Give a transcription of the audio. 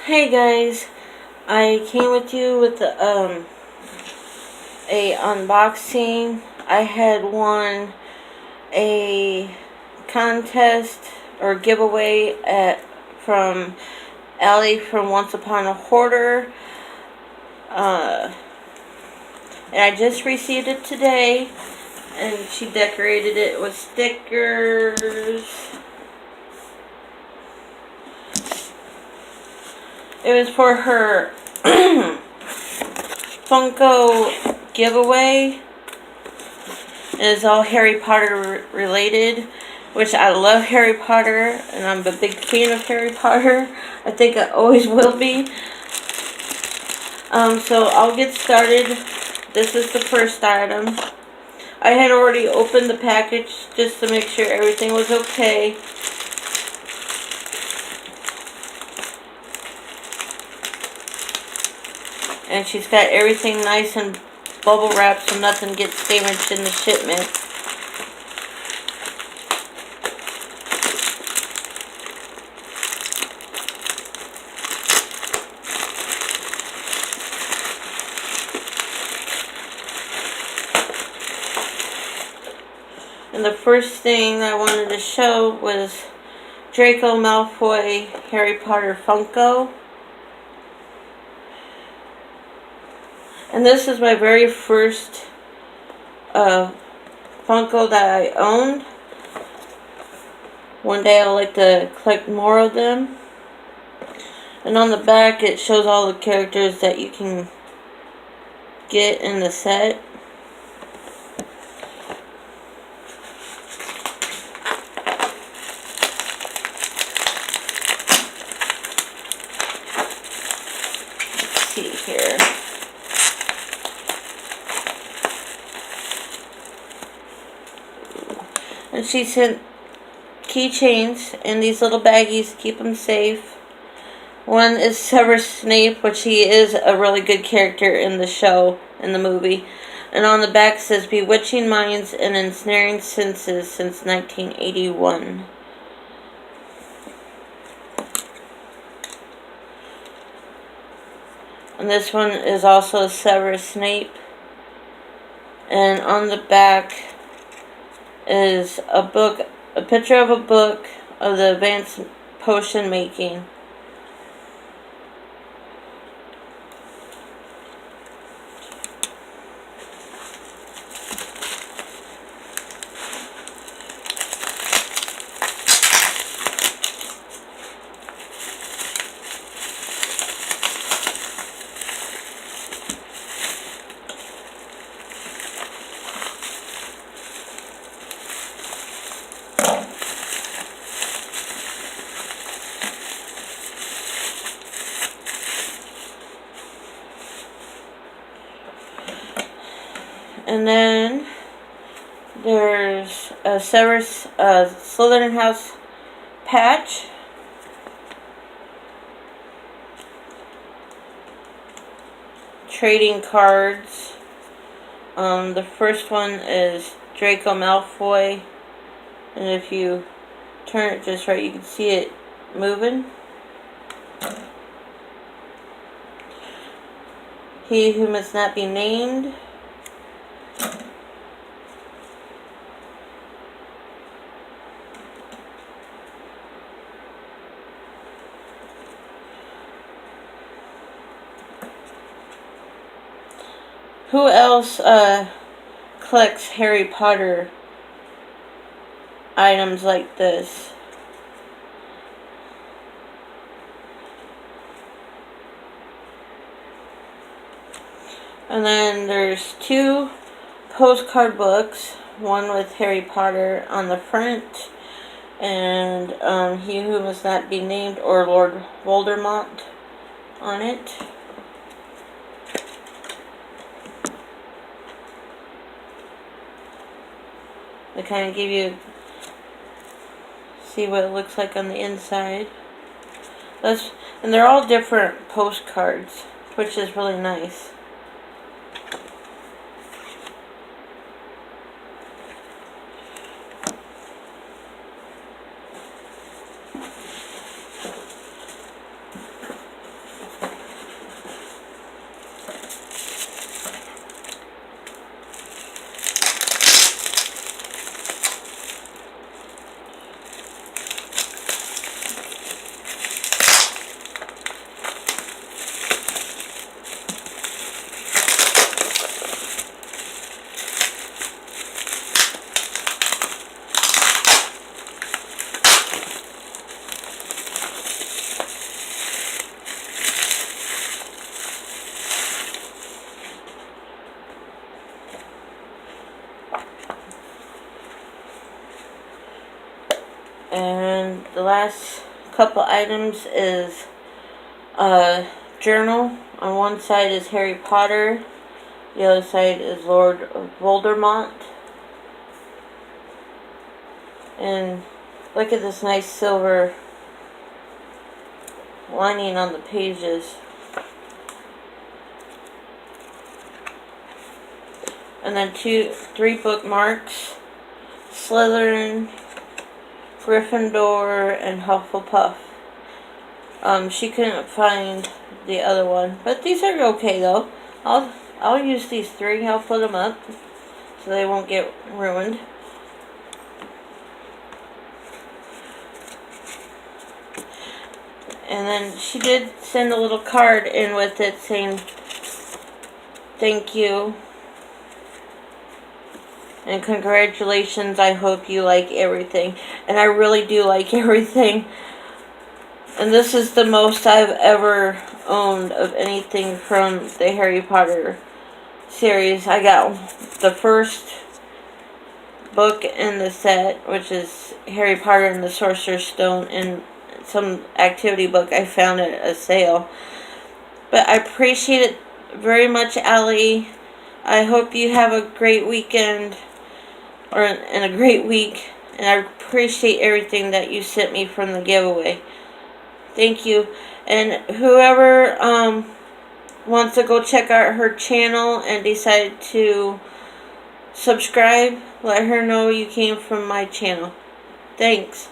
Hey guys, I came with you with a unboxing. I had won a contest or giveaway from Allie from Once Upon a Hoarder, and I just received it today, and she decorated it with stickers. It was for her Funko giveaway. It is all Harry Potter related, which I love Harry Potter, and I'm a big fan of Harry Potter. I think I always will be. So I'll get started. This is the first item. I had already opened the package just to make sure everything was okay. And she's got everything nice and bubble wrapped so nothing gets damaged in the shipment. And the first thing I wanted to show was Draco Malfoy Harry Potter Funko. And this is my very first Funko that I owned. One day I'll like to collect more of them. And on the back it shows all the characters that you can get in the set. Let's see here. And she sent keychains in these little baggies to keep them safe. One is Severus Snape, which he is a really good character in the show, in the movie. And on the back says, bewitching minds and ensnaring senses since 1981. And this one is also Severus Snape. And on the back is a book, a picture of a book of the advanced potion making. And then there's a Severus Slytherin House patch. Trading cards. The first one is Draco Malfoy. And if you turn it just right, you can see it moving. He who must not be named. Who else collects Harry Potter items like this? And then there's two postcard books, one with Harry Potter on the front, and He Who Must Not Be Named, or Lord Voldemort, on it. They kind of give you, see what it looks like on the inside. And they're all different postcards, which is really nice. last couple items is a journal. On one side is Harry Potter. The other side is Lord Voldemort. And look at this nice silver lining on the pages. And then 3 bookmarks. Slytherin, Gryffindor, and Hufflepuff. She couldn't find the other one, but these are okay though. I'll use these 3. I'll put them up so they won't get ruined. And then she did send a little card in with it saying thank you and congratulations. I hope you like everything. And I really do like everything. And this is the most I've ever owned of anything from the Harry Potter series. I got the first book in the set, which is Harry Potter and the Sorcerer's Stone, and some activity book I found at a sale. But I appreciate it very much, Allie. I hope you have a great weekend and a great week. And I appreciate everything that you sent me from the giveaway. Thank you. And whoever wants to go check out her channel and decide to subscribe, let her know you came from my channel. Thanks.